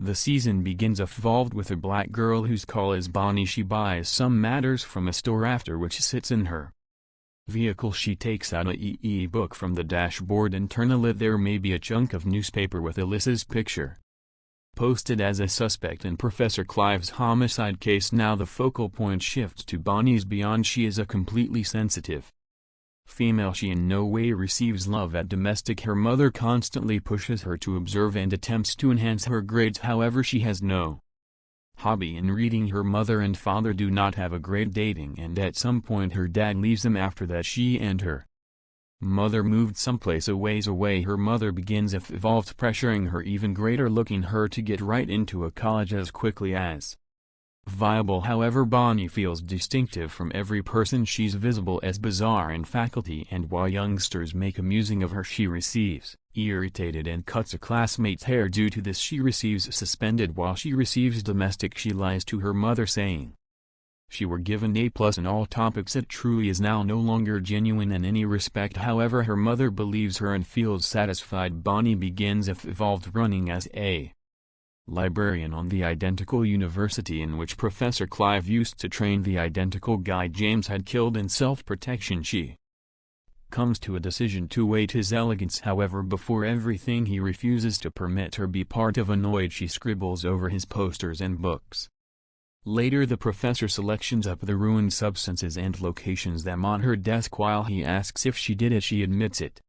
The season begins involved with a black girl whose call is Bonnie. She buys some matters from a store after which sits in her vehicle. She takes out a e-book from the dashboard and turns it. There may be a chunk of newspaper with Alyssa's picture posted as a suspect in Professor Clive's homicide case. Now the focal point shifts to Bonnie's beyond. She is a completely sensitive female. She in no way receives love at domestic. Her mother constantly pushes her to observe and attempts to enhance her grades. However, she has no hobby in reading. Her mother and father do not have a great dating, and at some point her dad leaves them. After that, she and her mother moved someplace a ways away. Her mother begins evolved pressuring her even greater, looking her to get right into a college as quickly as viable. However, Bonnie feels distinctive from every person. She's visible as bizarre in faculty, and while youngsters make amusing of her, she receives irritated and cuts a classmate's hair. Due to this, she receives suspended. While she receives domestic, she lies to her mother saying she were given A+ in all topics. It truly is now no longer genuine in any respect. However, her mother believes her and feels satisfied. Bonnie begins evolved running as a librarian on the identical university in which Professor Clive used to train the identical guy James had killed in self-protection. She comes to a decision to wait his elegance. However, before everything, he refuses to permit her be part of. Annoyed, she scribbles over his posters and books. Later, the professor selections up the ruined substances and locations them on her desk. While he asks if she did it, she admits it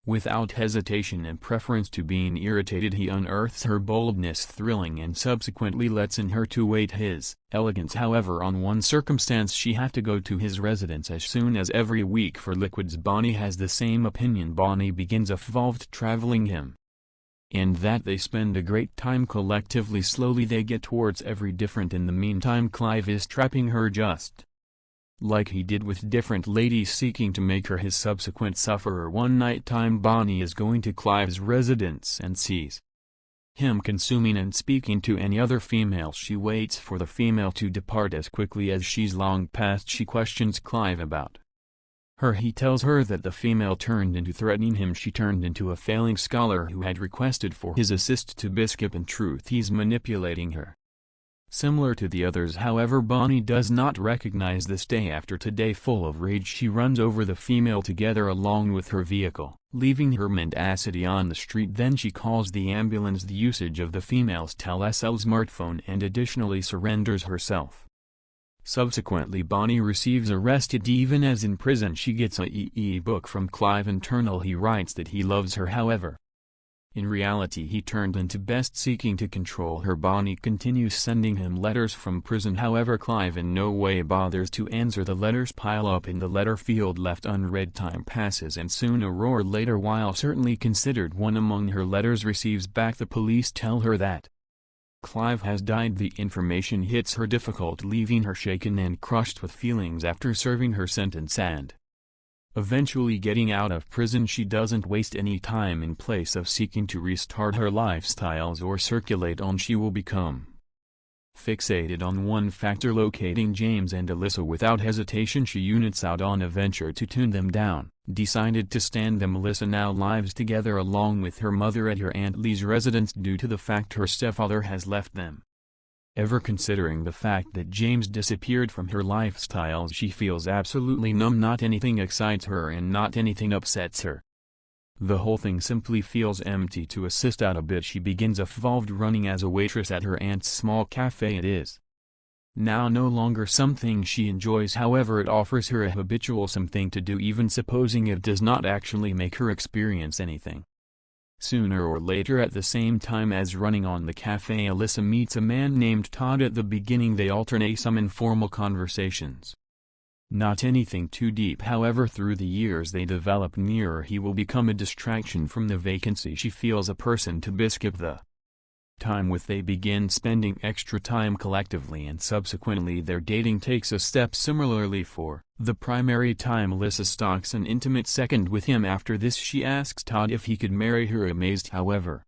without hesitation. In preference to being irritated, he unearths her boldness thrilling and subsequently lets in her to wait his elegance. However, on one circumstance, she have to go to his residence as soon as every week for liquids. Bonnie has the same opinion. Bonnie begins evolved traveling him, and that they spend a great time collectively. Slowly they get towards every different. In the meantime, Clive is trapping her just like he did with different ladies, seeking to make her his subsequent sufferer. One night time, Bonnie is going to Clive's residence and sees him consuming and speaking to any other female. She waits for the female to depart as quickly as she's long past. She questions Clive about her. He tells her that the female turned into threatening him. She turned into a failing scholar who had requested for his assist to Biscup. In truth, he's manipulating her. Similar to the others, however, Bonnie does not recognize this. Day after today, full of rage, she runs over the female together along with her vehicle, leaving her mendacity on the street. Then she calls the ambulance. The usage of the female's telecell smartphone, and additionally surrenders herself. Subsequently, Bonnie receives arrested. Even as in prison, she gets a e-book from Clive. Internal, he writes that he loves her. However, in reality, he turned into best, seeking to control her. Bonnie continues sending him letters from prison. However, Clive in no way bothers to answer. The letters pile up in the letter field left unread. Time passes, and soon a roar later, while certainly considered one among her letters, receives back. The police tell her that Clive has died. The information hits her difficult, leaving her shaken and crushed with feelings. After serving her sentence and eventually getting out of prison, she doesn't waste any time. In place of seeking to restart her lifestyles or circulate on, she will become fixated on one factor: locating James and Alyssa. Without hesitation, she units out on a venture to tune them down. Decided to stand them, Alyssa now lives together along with her mother at her Aunt Lee's residence due to the fact her stepfather has left them. Ever considering the fact that James disappeared from her lifestyles, she feels absolutely numb. Not anything excites her and not anything upsets her. The whole thing simply feels empty. To assist out a bit, she begins evolved running as a waitress at her aunt's small cafe. It is now no longer something she enjoys. However, it offers her a habitual something to do, even supposing it does not actually make her experience anything. Sooner or later, at the same time as running on the cafe, Alyssa meets a man named Todd. At the beginning, they alternate some informal conversations. Not anything too deep. However, through the years they develop nearer. He will become a distraction from the vacancy she feels a person to Biscup the time with. They begin spending extra time collectively, and subsequently their dating takes a step. Similarly, for the primary time, Alyssa stalks an intimate second with him. After this, she asks Todd if he could marry her. Amazed, however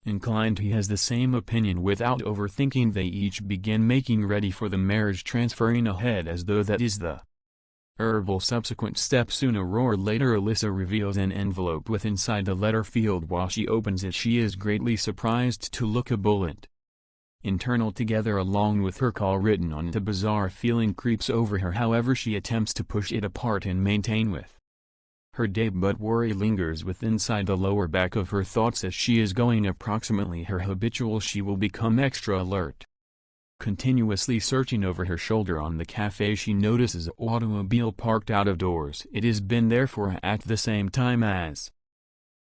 inclined, he has the same opinion. Without overthinking, they each begin making ready for the marriage, transferring ahead as though that is the Herbal subsequent steps. Soon a roar later, Alyssa reveals an envelope with inside the letter field. While she opens it, she is greatly surprised to look a bullet internal together along with her call written on it. A bizarre feeling creeps over her, however she attempts to push it apart and maintain with her day, but worry lingers with inside the lower back of her thoughts. As she is going approximately her habitual, she will become extra alert. Continuously searching over her shoulder on the cafe, she notices an automobile parked out of doors. It has been there for at the same time as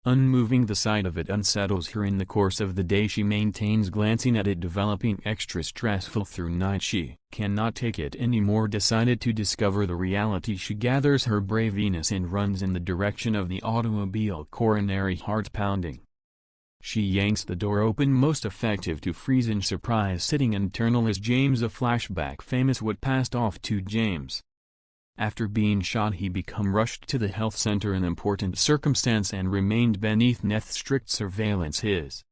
unmoving. The sight of it unsettles her. In the course of the day she maintains glancing at it, developing extra stressful through night. She cannot take it anymore. Decided to discover the reality, she gathers her braveness and runs in the direction of the automobile, coronary heart pounding. She yanks the door open, most effective to freeze in surprise. Sitting internal is James, a flashback famous what passed off to James. After being shot, he become rushed to the health center in important circumstance and remained beneath Neth's strict surveillance. His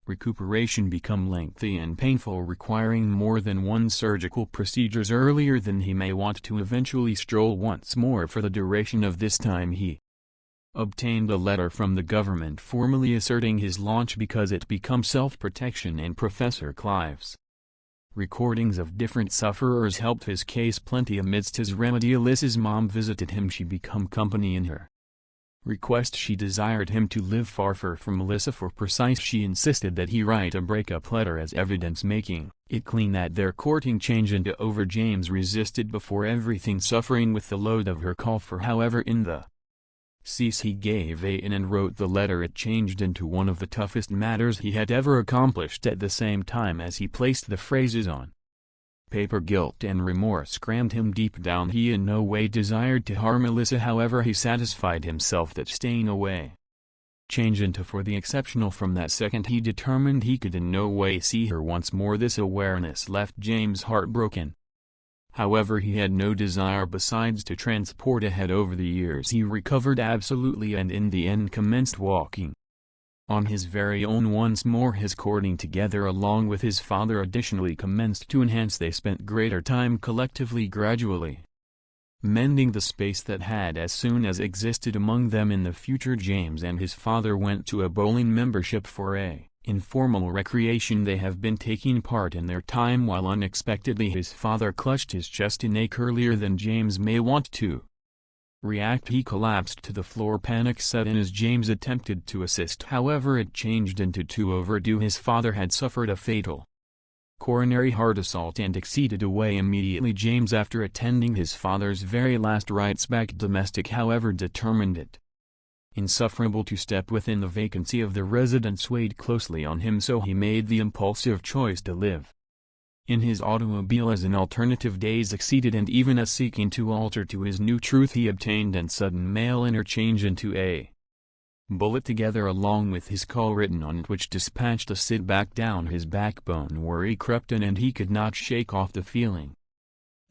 recuperation become lengthy and painful, requiring more than one surgical procedures earlier than he may want to eventually stroll once more. For the duration of this time he obtained a letter from the government formally asserting his launch because it becomes self-protection, and Professor Clive's recordings of different sufferers helped his case plenty. Amidst his remedy, Alyssa's mom visited him. She become company in her request. She desired him to live far from Alyssa. For precise, she insisted that he write a breakup letter as evidence, making it clean that their courting changed into over. James resisted before everything, suffering with the load of her call for. However, in the cease he gave in and wrote the letter. It changed into one of the toughest matters he had ever accomplished. At the same time as he placed the phrases on paper, guilt and remorse crammed him deep down. He in no way desired to harm Alyssa, however he satisfied himself that staying away changed into for the exceptional. From that second he determined he could in no way see her once more. This awareness left James heartbroken. However, he had no desire besides to transport ahead. Over the years he recovered absolutely and in the end commenced walking on his very own. Once more his courting together along with his father additionally commenced to enhance. They spent greater time collectively, gradually mending the space that had as soon as existed among them. In the future James and his father went to a bowling membership for a informal recreation they have been taking part in their time, while unexpectedly his father clutched his chest in ache. Earlier than James may want to react, he collapsed to the floor. Panic set in as James attempted to assist, however it changed into too overdue. His father had suffered a fatal coronary heart assault and exceeded away immediately. James, after attending his father's very last rites back domestic, however determined it insufferable to step within the vacancy of the residence weighed closely on him, so he made the impulsive choice to live in his automobile as an alternative. Days succeeded, and even as seeking to alter to his new truth he obtained and sudden mail interchange into a bullet together along with his call written on it, which dispatched a sit back down his backbone. Worry crept in and he could not shake off the feeling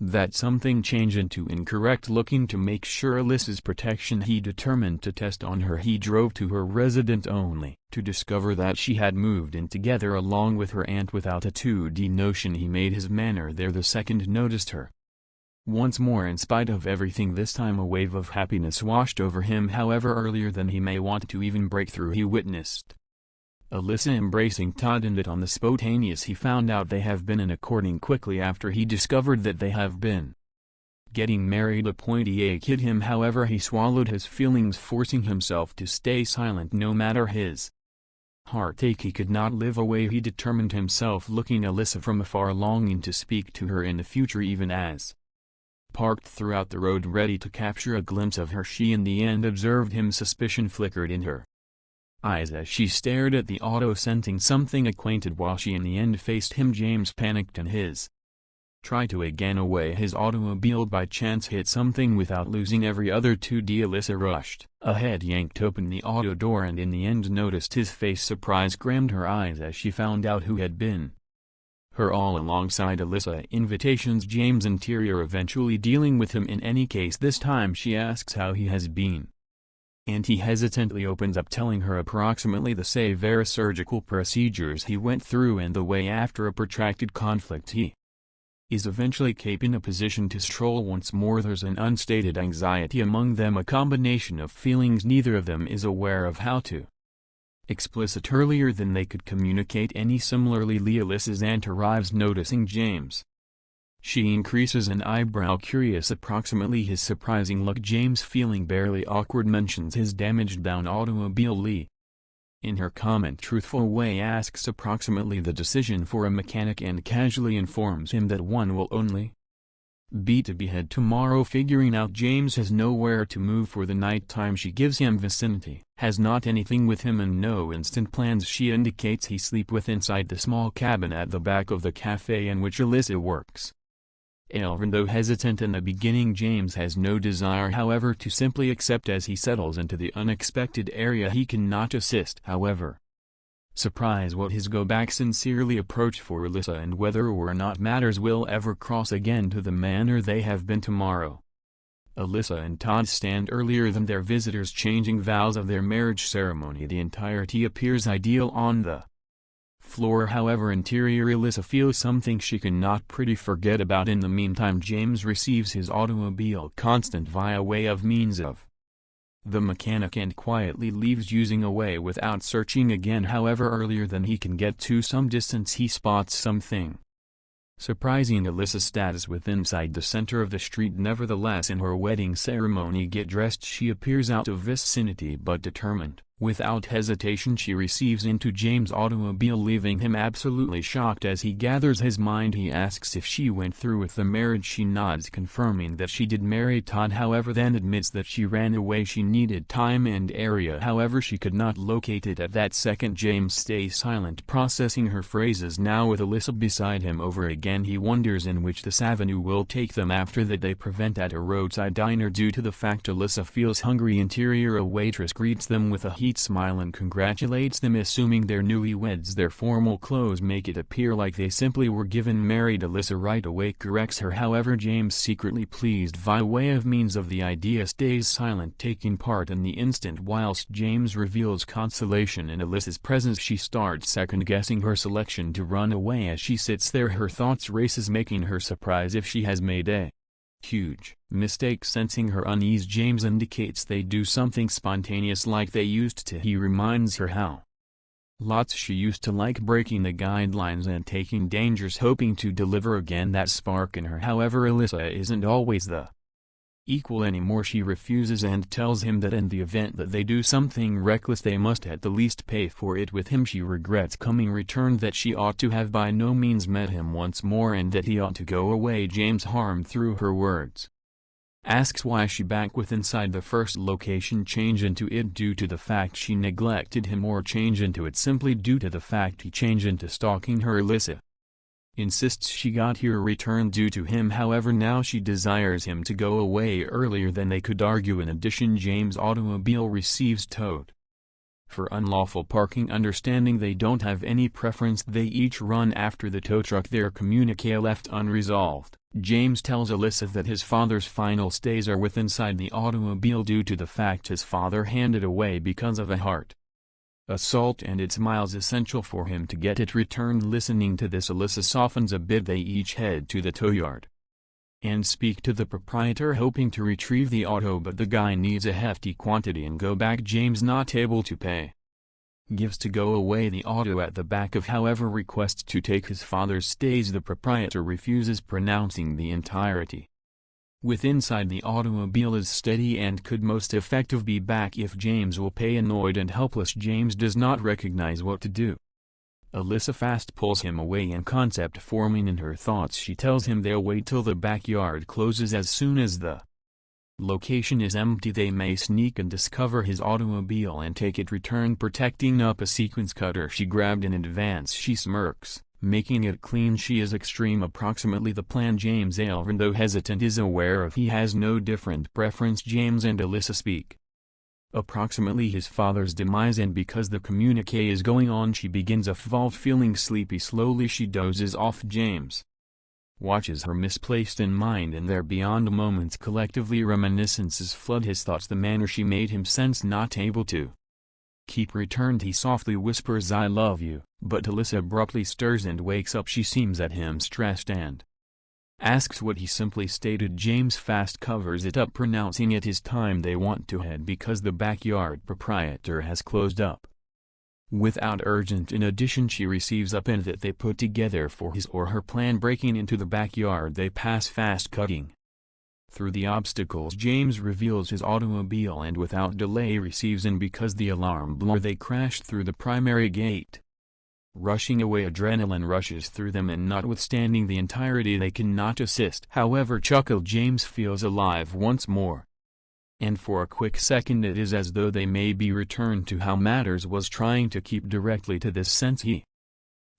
that something changed into incorrect. Looking to make sure Alyssa's protection, he determined to test on her. He drove to her residence only to discover that she had moved in together along with her aunt without a 2D notion. He made his manner there the second noticed her once more. In spite of everything, this time a wave of happiness washed over him. However, earlier than he may want to even break through, he witnessed Alyssa embracing Todd, and it on the spontaneous he found out they have been in a courting. Quickly after he discovered that they have been getting married, a pointy ache hit him. However, he swallowed his feelings, forcing himself to stay silent no matter his heartache. He could not live away. He determined himself, looking Alyssa from afar, longing to speak to her in the future. Even as parked throughout the road ready to capture a glimpse of her, she in the end observed him. Suspicion flickered in her eyes as she stared at the auto, sensing something acquainted. While she in the end faced him, James panicked in his try to again away. His automobile by chance hit something without losing every other 2D. Alyssa rushed ahead, yanked open the auto door, and in the end noticed his face. Surprise crammed her eyes as she found out who had been her all alongside Alyssa. Invitations. James' interior eventually dealing with him. In any case, this time she asks how he has been, and he hesitantly opens up, telling her approximately the severe surgical procedures he went through and the way after a protracted conflict he is eventually kept in a position to stroll once more. There's an unstated anxiety among them, a combination of feelings neither of them is aware of how to explicit earlier than they could communicate any. Similarly, Alyssa's aunt arrives noticing James. She increases an eyebrow, curious approximately his surprising look. James, feeling barely awkward, mentions his damaged down automobile. Lee, in her comment truthful way, asks approximately the decision for a mechanic and casually informs him that one will only be to be had tomorrow. Figuring out James has nowhere to move for the night time, she gives him vicinity, has not anything with him and no instant plans. She indicates he sleep with inside the small cabin at the back of the cafe in which Alyssa works. Even though hesitant in the beginning, James has no desire however to simply accept. As he settles into the unexpected area he cannot assist however. Surprise what his go back sincerely approach for Alyssa and whether or not matters will ever cross again to the manner they have been tomorrow. Alyssa and Todd stand earlier than their visitors, changing vows of their marriage ceremony. The entirety appears ideal on the floor however interior Alyssa feels something she cannot pretty forget about. In the meantime, James receives his automobile constant via way of means of the mechanic and quietly leaves, using away without searching again. However, earlier than he can get to some distance he spots something surprising Alyssa's status with inside the center of the street. Nevertheless, in her wedding ceremony get dressed she appears out of vicinity but determined. Without hesitation she receives into James' automobile, leaving him absolutely shocked. As he gathers his mind he asks if she went through with the marriage. She nods, confirming that she did marry Todd, however then admits that she ran away. She needed time and area however she could not locate it at that second. James stays silent, processing her phrases. Now with Alyssa beside him over again he wonders in which this avenue will take them. After that they prevent at a roadside diner due to the fact Alyssa feels hungry. Interior, a waitress greets them with a heat smile and congratulates them, assuming they're newlyweds. Their formal clothes make it appear like they simply were given married. Alyssa right away corrects her however James, secretly pleased via way of means of the idea, stays silent, taking part in the instant. Whilst James reveals consolation in Alyssa's presence she starts second-guessing her selection to run away. As she sits there her thoughts races, making her surprise if she has made a huge mistake. Sensing her unease, James indicates they do something spontaneous like they used to. He reminds her how lots she used to like breaking the guidelines and taking dangers, hoping to deliver again that spark in her. However, Alyssa isn't always the equal anymore. She refuses and tells him that in the event that they do something reckless they must at the least pay for it with him. She regrets coming, returned that she ought to have by no means met him once more and that he ought to go away. James, harmed through her words, asks why she back with inside the first location, change into it due to the fact she neglected him, or change into it simply due to the fact he changed into stalking her. Alyssa insists she got here returned due to him, however now she desires him to go away earlier than they could argue. In addition, James' automobile receives towed for unlawful parking. Understanding they don't have any preference they each run after the tow truck. Their communique left unresolved. James tells Alyssa that his father's final stays are with inside the automobile due to the fact his father handed away because of a heart assault and it's miles essential for him to get it returned. Listening to this, Alyssa softens a bit. They each head to the tow yard and speak to the proprietor, hoping to retrieve the auto, but the guy needs a hefty quantity and go back. James, not able to pay, gives to go away the auto at the back of, however requests to take his father's stays. The proprietor refuses, pronouncing the entirety with inside the automobile is steady and could most effective be back if James will pay. Annoyed and helpless, James does not recognize what to do. Alyssa fast pulls him away and concept forming in her thoughts she tells him they'll wait till the backyard closes. As soon as the location is empty they may sneak and discover his automobile and take it returned, protecting up a sequence cutter she grabbed in advance. She smirks, making it clean. She is extreme approximately the plan. James, even though hesitant, is aware of he has no different preference. James and Alyssa speak approximately his father's demise, and because the communique is going on she begins a fall, feeling sleepy. Slowly she dozes off. James watches her, misplaced in mind, and their beyond moments collectively reminiscences flood his thoughts. The manner she made him sense not able to keep returned. He softly whispers, "I love you," but Alyssa abruptly stirs and wakes up. She seems at him stressed and asks what he simply stated. James fast covers it up, pronouncing it is time they want to head because the backyard proprietor has closed up. Without urgent in addition, she receives a pin that they put together for his or her plan. Breaking into the backyard, they pass fast cutting through the obstacles. James reveals his automobile and without delay receives in because the alarm blew. They crash through the primary gate. Rushing away, adrenaline rushes through them, and notwithstanding the entirety they cannot assist. However, James feels alive once more. And for a quick second it is as though they may be returned to how matters was, trying to keep directly to this sense. He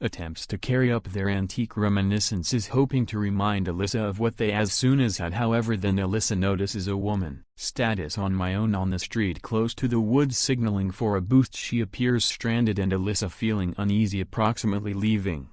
attempts to carry up their antique reminiscences, hoping to remind Alyssa of what they as soon as had. However, then Alyssa notices a woman. Status: on my own on the street close to the woods, signaling for a boost. She appears stranded and Alyssa feeling uneasy, approximately leaving.